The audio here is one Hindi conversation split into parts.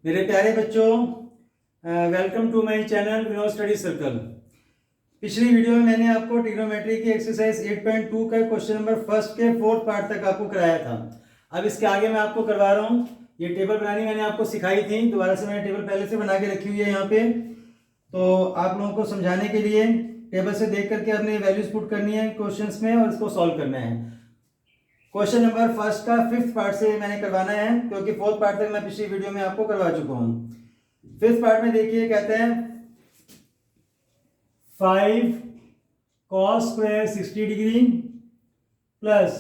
मेरे प्यारे बच्चों, welcome to my channel Vinod study circle. पिछली वीडियो में मैंने आपको ट्रिग्नोमेट्री की एक्सरसाइज 8.2 का क्वेश्चन नंबर फर्स्ट के फोर्थ पार्ट तक आपको कराया था। अब इसके आगे मैं आपको करवा रहा हूँ। ये टेबल बनानी मैंने आपको सिखाई थी, दोबारा से मैंने टेबल पहले से बना के रखी हुई है यहाँ पे। तो आप लोगों को समझाने के लिए टेबल से देख करके अपने वैल्यूज पुट करनी है क्वेश्चंस में और इसको सॉल्व करना है। क्वेश्चन नंबर फर्स्ट का फिफ्थ पार्ट से मैंने करवाना है, क्योंकि फोर्थ पार्ट तक मैं पिछली वीडियो में आपको करवा चुका हूं। फिफ्थ पार्ट में देखिए, कहते हैं 5 cos square 60 degree plus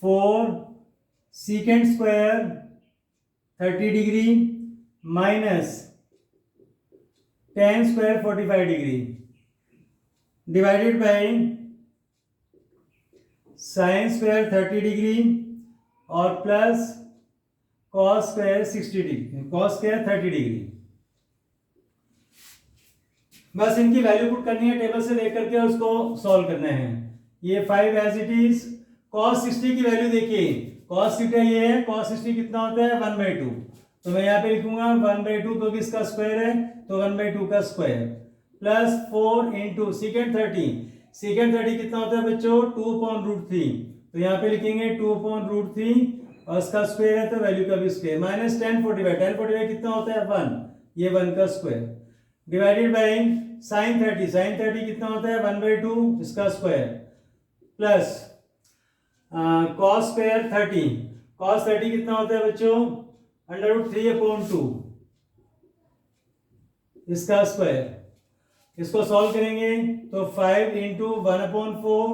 4 secant square 30 degree minus tan square 45 degree divided by sine square 30 degree और plus cos square 60 degree, cos square 30 degree. बस इनकी वैल्यू पुट करनी है टेबल से देख करके और उसको सॉल्व करना है। ये 5 एज इट इज। कॉस 60 की वैल्यू देखिए, कॉस थीटा ये है, कॉस 60 कितना होता है 1/2। तो मैं यहाँ पे लिखूंगा 1/2, तो किसका स्क्वायर है तो 1/2 का square plus 4 into second 30। Second 30 कितना होता है बच्चों 2/√3। तो यहाँ पे लिखेंगे 2/√3 और इसका स्क्वायर है तो वैल्यू का भी स्क्वायर माइनस tan 45। tan 45 कितना होता है 1, ये 1 का square divided by sine 30। Sine 30 कितना होता है 1/2, इसका square plus cos square 30। Cos 30 कितना होता है बच्चों √3/2, इसका स्क्वायर। इसको सॉल्व करेंगे तो 5 इंटू 1/4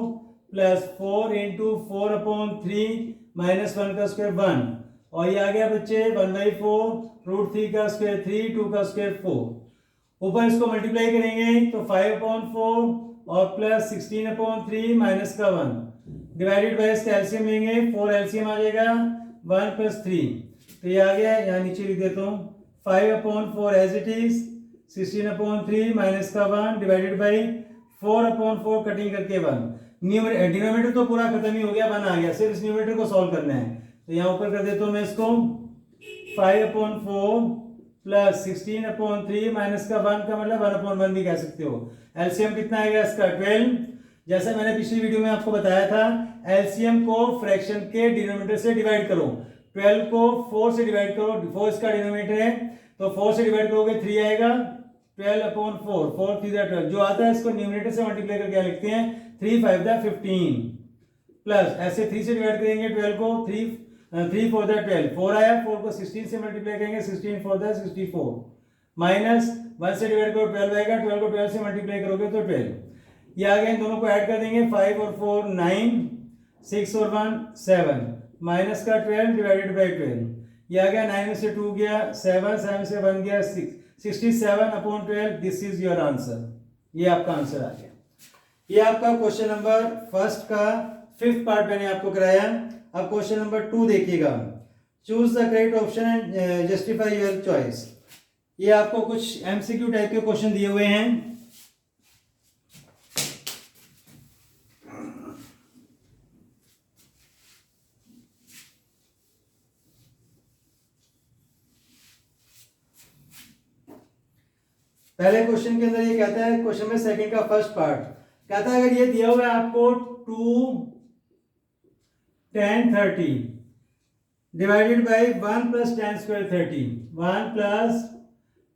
प्लस 4 इंटू 4/3 माइनस 1 का स्क्वायर 1, और ये आ गया बच्चे 1/4 √3 का स्क्वायर 3, 2 का स्क्वायर 4। ऊपर इसको मल्टीप्लाई करेंगे तो 5/4 और प्लस 16/3 माइनस का 1 डिवाइडेड बाई इसका एलसीएम लेंगे, 4 एलसीएम आ जाएगा 1 + 3। तो ये आ गया, यहाँ नीचे लिख देता हूँ 5/4 एज इट इज 16/3 माइनस का 1 डिवाइडेड बाई 4/4 कटिंग करके 1। डिनोमिनेटर तो पूरा खत्म ही हो गया, 1 आ गया, सिर्फ इस न्यूमरेटर को सॉल्व करना है। तो यहाँ ऊपर कर देता हूँ मैं इसको 5/4 प्लस 16/3 माइनस का 1 का मतलब 1/1 भी कह सकते हो। एलसीएम कितना आएगा इसका 12। जैसा मैंने पिछली वीडियो में आपको बताया था, एलसीएम को फ्रैक्शन के डिनोमिनेटर से डिवाइड करो। 12 को 4 से डिवाइड करो, 4 इसका डिनोमिनेटर है तो 4 से डिवाइड करोगे 3 आएगा। 12/4, 4 3 12 जो आता है इसको न्यूमरेटर से मल्टीप्लाई करके लिखते हैं 3 5 15 प्लस ऐसे 3 से डिवाइड करेंगे 12 को 3 4 12, 4 आया, 4 को 16 से मल्टीप्लाई करेंगे 16 4 64 माइनस 1 से डिवाइड करो 12 आएगा, 12 को 12 से मल्टीप्लाई करोगे तो 12। ये आ गया, इन दोनों को ऐड कर देंगे 5 और 4 9, 6 और 1 7 माइनस का 12 डिवाइडेड बाई 12। ये आ गया 9 में से 2 गया 7, 7 से 1 गया 6, 67/12। This is your answer. ये आपका आंसर आ गया। ये आपका क्वेश्चन नंबर फर्स्ट का फिफ्थ पार्ट मैंने आपको कराया। अब क्वेश्चन नंबर 2 देखिएगा। Choose the correct option and justify your choice. ये आपको कुछ एमसीक्यू टाइप के क्वेश्चन दिए हुए हैं। पहले क्वेश्चन के अंदर ये कहता है, क्वेश्चन में सेकंड का फर्स्ट पार्ट कहता है अगर ये दिया हुआ है आपको 2 tan 30 divided by 1 + tan square 30, 1 +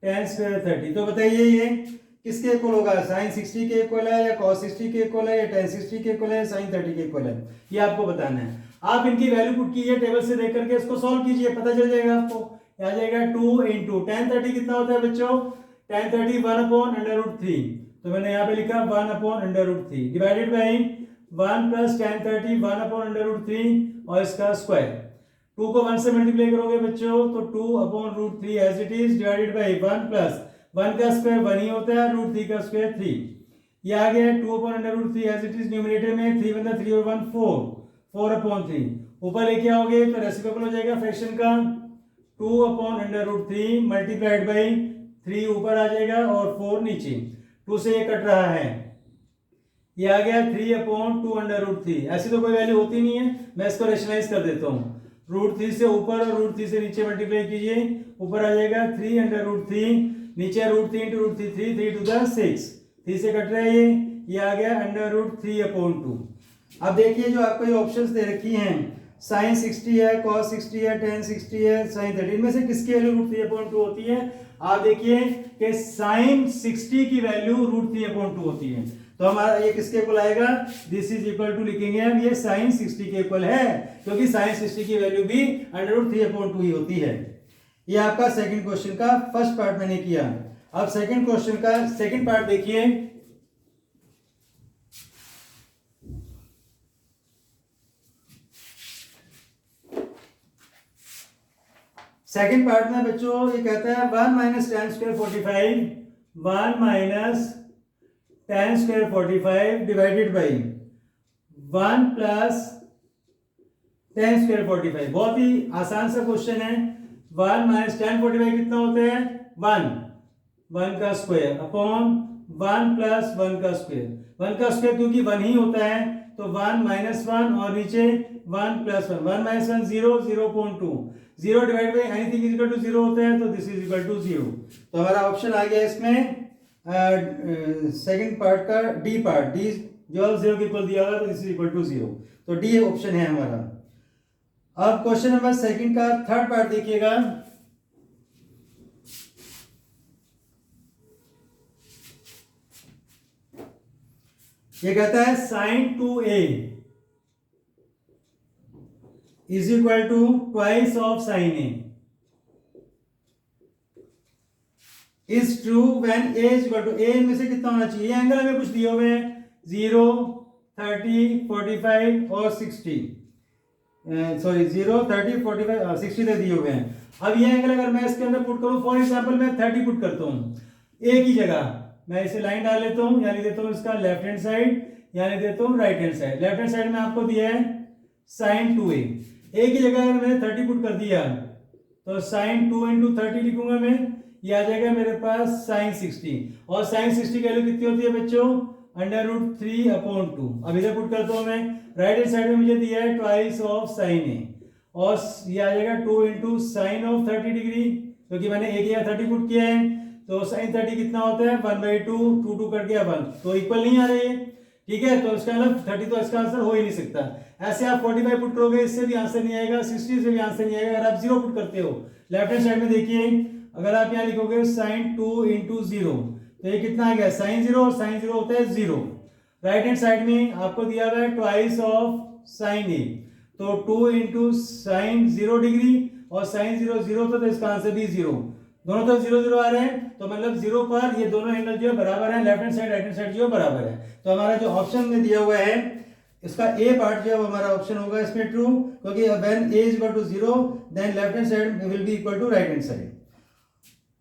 tan square 30, तो बताइए ये किसके इक्वल होगा, sin 60 के इक्वल है या cos 60 के इक्वल है या tan 60 के इक्वल है या sin 30 के इक्वल है, ये आपको बताना है। आप इनकी वैल्यू पुट कीजिए टेबल से देख करके, इसको सॉल्व कीजिए, पता चल जाएगा आपको। आ जाएगा 2 इंटू tan 30 कितना होता है बच्चों tan 30 1/√3, तो मैंने यहाँ पे लिखा 1/√3 डिवाइडेड बाई 1 + tan 30 1/√3 और इसका स्क्वायर। 2 को 1 से मल्टीप्लाई करोगे बच्चों तो 2/√3 as it is divided by 1 + 1 का स्क्वायर 1 ही होता है, √3 का स्क्वायर 3। ये आ गया 2/√3 एज इट इज न्यूमरेटर में 3 × 3 और 1 4, 4/3 ऊपर लेके आओगे तो रेसिप्रोकल हो जाएगा फ्रैक्शन का 2/√3 मल्टीप्लाइड बाई 3 ऊपर आ जाएगा और 4 नीचे, 2 से ये कट रहा है, ये आ गया 3/2√3। ऐसी तो कोई वैल्यू होती नहीं है, मैं इसको रेशनलाइज कर देता हूँ। √3 से ऊपर और √3 से नीचे मल्टीप्लाई कीजिए, ऊपर आ जाएगा 3 अंडर √3, नीचे √3 इंटू √3, 3 टू द 6, 3 से कट रहा है ये आ गया अंडर √3/2। अब देखिए जो आपको ये ऑप्शंस दे रखी हैं, साइन 60 है, कॉस 60 है, टेन 60 है, साइन 30, इनमें से किसकी वैल्यू √3/2 होती है? आप देखिए कि साइन 60 की वैल्यू √3/2 होती है, तो हमारा ये किसके इक्वल आएगा? दिस इज इक्वल टू लिखेंगे हम, ये साइन 60 के इक्वल है, क्योंकि साइन 60 की वैल्यू भी √3/2 ही होती है। ये आपका सेकंड क्वेश्चन का फर्स्ट पार्ट मैंने किया। अब सेकंड क्वेश्चन का सेकंड पार्ट देखिए। सेकंड पार्ट में बच्चों ये कहता है 1 minus tan square 45, 1 minus tan square 45 divided by 1 plus tan square 45। बहुत ही आसान सा क्वेश्चन है। 1 माइनस tan 45 कितना होता है? 1 का स्क्वायर अपॉन 1 प्लस 1 का स्क्वायर, 1 का स्क्वायर क्योंकि 1 ही होता है, तो 1 माइनस 1 और नीचे 1 plus 1, 1 minus 1 0, 0.2, 0 divide by anything is equal to 0 होता है, तो दिस इज इक्वल टू 0। तो हमारा ऑप्शन आ गया इसमें सेकंड पार्ट का डी पार्ट, डी जो 0 के इक्वल दिया होगा, तो दिस इज इक्वल टू 0, तो डी ऑप्शन है हमारा। अब क्वेश्चन नंबर सेकंड का थर्ड पार्ट देखिएगा। ये कहता है sin 2a is equal to twice of sin a is true when a is equal to a में से कितना होना चाहिए? ये एंगल हमें कुछ दिए हुए हैं 0, 30, 45 और 60, सॉरी 0, 30, 45 और 60 तक दिए हुए हैं। अब ये एंगल अगर मैं इसके अंदर पुट करूं, फॉर एग्जांपल मैं 30 पुट करता हूं, a की जगह मैं इसे लाइन डाल लेता हूं, यानी देता हूं इसका लेफ्ट हैंड साइड, यानी देता हूं right hand side. Left hand side में आपको दिया है sin 2a, a की जगह अगर मैंने 30 पुट कर दिया तो sin 2 इंटू 30 लिखूंगा मैं, ये आ जाएगा मेरे पास sin 60, और sin 60 की वैल्यू कितनी होती है बच्चों? √3/2। अब इधर पुट करता हूं मैं, राइट हैंड साइड में मुझे दिया है ट्वाइस ऑफ sin a, और ये आ जाएगा 2 इंटू साइन ऑफ 30 डिग्री, क्योंकि मैंने a की जगह 30 पुट किया है, तो sin 30 कितना होता है? 1/2, 2 कट गया 1, तो इक्वल नहीं आ रही है, ठीक है, तो इसका मतलब 30 तो इसका आंसर हो ही नहीं सकता। ऐसे आप 45 पुट करोगे, इससे भी आंसर नहीं आएगा, 60 से भी आंसर नहीं आएगा। अगर आप 0 पुट करते हो, लेफ्ट हैंड साइड में देखिए, अगर आप यहाँ लिखोगे sin 2 इंटू 0, तो ये कितना आ गया? sin 0, और sin 0 होता है 0। राइट हैंड साइड में आपको दिया हुआ है ट्वाइस ऑफ sin a, तो 2 इंटू साइन 0 डिग्री और sin 0 0, तो इसका आंसर भी 0, दोनों तरफ 0 0 आ रहे हैं, तो मतलब 0 पर ये दोनों एंगल जो है बराबर है, left hand side right hand side जो है बराबर है। तो हमारा जो ऑप्शन में दिया हुआ है इसका ए पार्ट जो है वो हमारा ऑप्शन होगा इसमें ट्रू, क्योंकि when a is equal to 0 then left hand side will be equal to right hand side.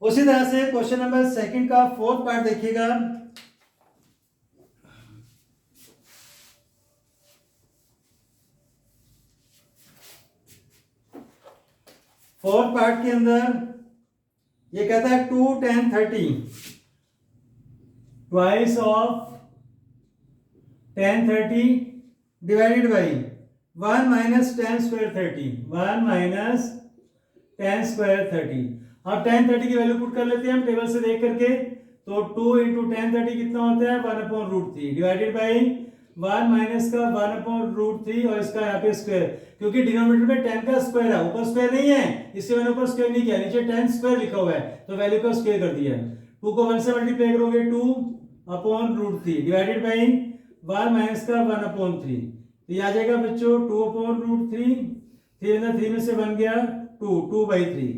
उसी तरह से क्वेश्चन नंबर सेकंड का फोर्थ पार्ट देखिएगा। फोर्थ पार्ट के अंदर ये कहता है 2 tan 30 twice of tan 30 divided by 1 minus tan square 30, 1 minus tan square 30। अब tan 30 की वैल्यू पुट कर लेते हैं हम टेबल से देख करके, तो 2 इंटू tan 30 कितना होता है? 1/√3 डिवाइडेड बाई 1 माइनस का 1/√3 और इसका यहाँ पे स्क्वायर, क्योंकि डिनोमिनेटर में tan का स्क्वायर है, ऊपर स्क्वायर नहीं है, इससे मैंने ऊपर स्क्वायर नहीं किया, नीचे tan स्क्वायर लिखा हुआ है, तो वैल्यू का स्क्वायर कर दिया। 2 को 1 से मल्टीप्लाई करोगे 2/√3 डिवाइडेड बाई 1 माइनस का 1/3, तो ये आ जाएगा बच्चों 2/√3, 3 में से बन गया 2/3।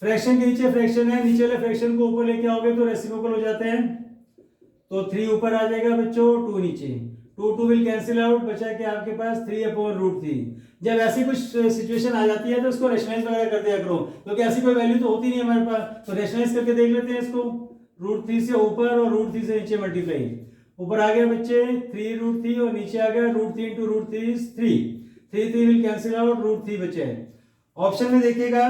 फ्रैक्शन के नीचे फ्रैक्शन है, नीचे वाले फ्रैक्शन को ऊपर लेके आओगे तो रेसिप्रोकल हो जाते हैं, तो 3 ऊपर आ जाएगा बच्चों, 2 नीचे, 2 विल कैंसिल आउट, बचा के आपके पास 3/√3। जब ऐसी कुछ सिचुएशन आ जाती है तो इसको रेशनलाइज वगैरह कर दिया करो, क्योंकि ऐसी कोई वैल्यू तो होती नहीं है हमारे पास, तो रेशनलाइज करके देख लेते हैं इसको। √3 से ऊपर और √3 से नीचे मल्टीप्लाई, ऊपर आ गया बच्चे 3√3 और नीचे आ गया √3 इंटू √3 3 विल कैंसिल आउट, √3 बचे हैं। ऑप्शन में देखिएगा,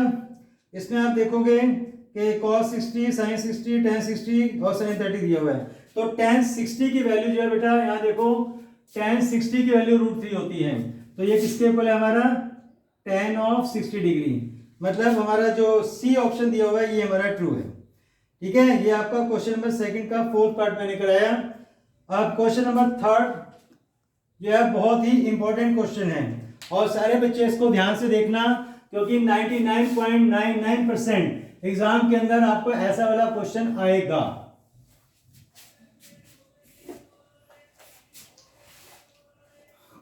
इसमें आप देखोगे कि cos 60, sin 60, tan 60 और sin 30 दिया हुआ है, तो tan 60 की वैल्यू जो है बेटा यहाँ देखो, tan 60 की वैल्यू √3 होती है, तो ये किसके इक्वल है हमारा? tan ऑफ 60 डिग्री, मतलब हमारा जो सी ऑप्शन दिया हुआ है ये हमारा ट्रू है। ठीक है, ये आपका क्वेश्चन नंबर सेकंड का फोर्थ पार्ट मैंने कराया। अब क्वेश्चन नंबर थर्ड जो है बहुत ही इंपॉर्टेंट क्वेश्चन है और सारे बच्चे इसको ध्यान से देखना, क्योंकि 99.99% एग्जाम के अंदर आपको ऐसा वाला क्वेश्चन आएगा।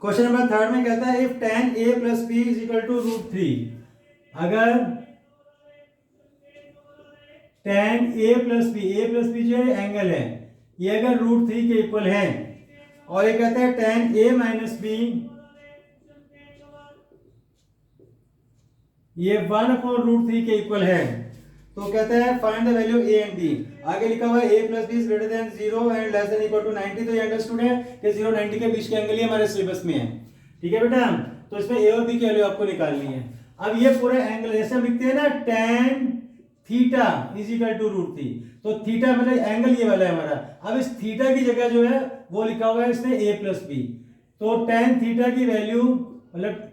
क्वेश्चन नंबर थर्ड में कहता है if tan a plus B is equal to √3, अगर tan a प्लस बी जो एंगल है ये अगर √3 के इक्वल है, और ये कहता है tan a माइनस बी ये 1/√3 के इक्वल है, तो कहता है find the value a and b। आगे लिखा हुआ है a plus B is greater than 0 and less than equal to 90, तो ये अंडरस्टूड है कि 0 90 के बीच के एंगल ही हमारे सिलेबस में है। ठीक है बेटा, तो इसमें a और b की वैल्यू आपको निकालनी है। अब ये पूरा एंगल जैसे हम लिखते हैं ना tan theta is equal to √3, तो थीटा मतलब एंगल ये वाला है हमारा। अब इस थीटा की जगह जो है वो लिखा हुआ है इसने a प्लस बी, तो tan थीटा की वैल्यू मतलब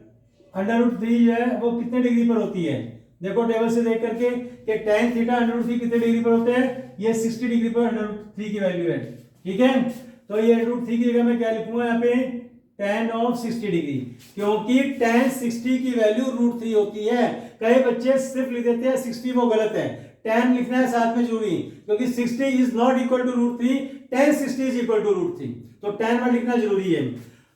√3 जो है वो कितने डिग्री पर होती है, देखो टेबल से देख करके कि tan थीटा √3 कितने डिग्री पर होता है, ये 60 डिग्री पर √3 की वैल्यू है। ठीक है, तो ये √3 की जगह मैं क्या लिखूंगा यहाँ पे tan ऑफ 60 डिग्री, क्योंकि tan 60 की वैल्यू √3 होती है। कई बच्चे सिर्फ लिख देते हैं 60, वो गलत है, tan लिखना है साथ में जरूरी, क्योंकि 60 is not equal to √3, tan 60 is equal to √3, तो tan वर्ड लिखना जरूरी है।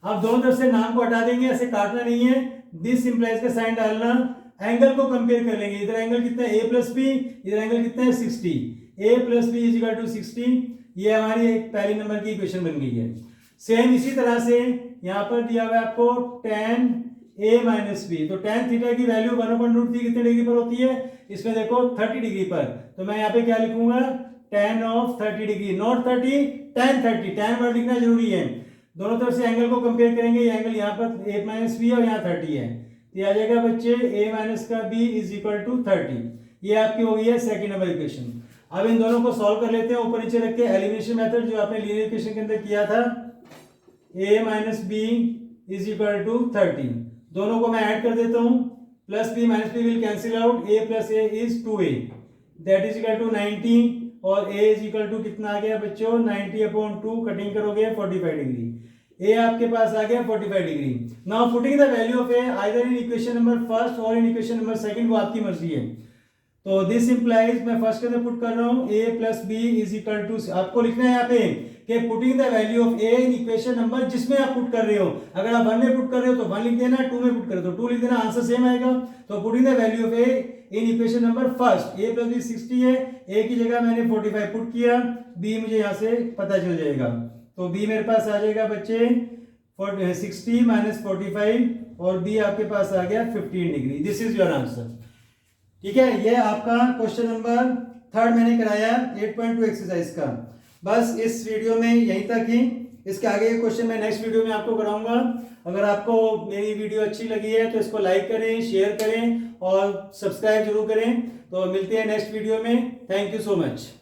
अब दोनों तरफ से नाम को हटा देंगे, ऐसे काटना नहीं है, दिस इंप्लाइज का साइन डालना, एंगल को कंपेयर कर लेंगे, इधर एंगल कितना है a प्लस बी, इधर एंगल कितना है 60, a plus B is equal to 60, ये हमारी एक पहली नंबर की इक्वेशन बन गई है। सेम इसी तरह से यहाँ पर दिया हुआ है आपको tan a माइनस बी, तो tan थीटा की वैल्यू 1/√3 कितने डिग्री पर होती है, इसमें देखो 30 डिग्री पर, तो मैं यहाँ पे क्या लिखूंगा tan of 30 degree, not 30 tan 30, tan word लिखना जरूरी है। दोनों तरफ से एंगल को कंपेयर करेंगे, ये एंगल यहाँ पर a माइनस बी और यहाँ 30 है, तो आ जाएगा बच्चे a माइनस का b इज इक्वल टू 30। ये आपकी हो गई है सेकंड नंबर इक्वेशन। अब इन दोनों को सॉल्व कर लेते हैं, ऊपर नीचे रख के एलिमिनेशन मेथड जो आपने लीनियर इक्वेशन के अंदर किया था, a minus b is equal to 30, दोनों को मैं ऐड कर देता हूँ, plus b minus b will cancel out, a plus a is 2a that is equal to 90, और a इज इक्वल टू कितना आ गया बच्चों 90/2, कटिंग करोगे 45 डिग्री, a आपके पास आ गया 45 degree. Now putting the value of a either in equation number first और इन इक्वेशन नंबर सेकंड, वो आपकी मर्जी है। तो दिस इंप्लाइज, मैं फर्स्ट के अंदर पुट कर रहा हूं a plus B is equal to, आपको लिखना है यहाँ पे कि putting the value of a in equation number जिसमें आप पुट कर रहे हो, अगर आप 1 में पुट कर रहे हो तो 1 लिख देना, 2 में पुट कर रहे हो तो 2 लिख देना, आंसर सेम आएगा। तो putting the value of a in equation number first, a plus b 60 है, a की जगह मैंने 45 पुट किया, b मुझे यहाँ से पता चल जाएगा, तो b मेरे पास आ जाएगा बच्चे 60 माइनस 45, और b आपके पास आ गया 15 degree. This is your answer. ठीक है, ये आपका क्वेश्चन नंबर थर्ड मैंने कराया 8.2 एक्सरसाइज का। बस इस वीडियो में यहीं तक ही, इसके आगे के क्वेश्चन मैं नेक्स्ट वीडियो में आपको कराऊंगा। अगर आपको मेरी वीडियो अच्छी लगी है तो इसको लाइक करें, शेयर करें और सब्सक्राइब जरूर करें। तो मिलते हैं नेक्स्ट वीडियो में। Thank you so much.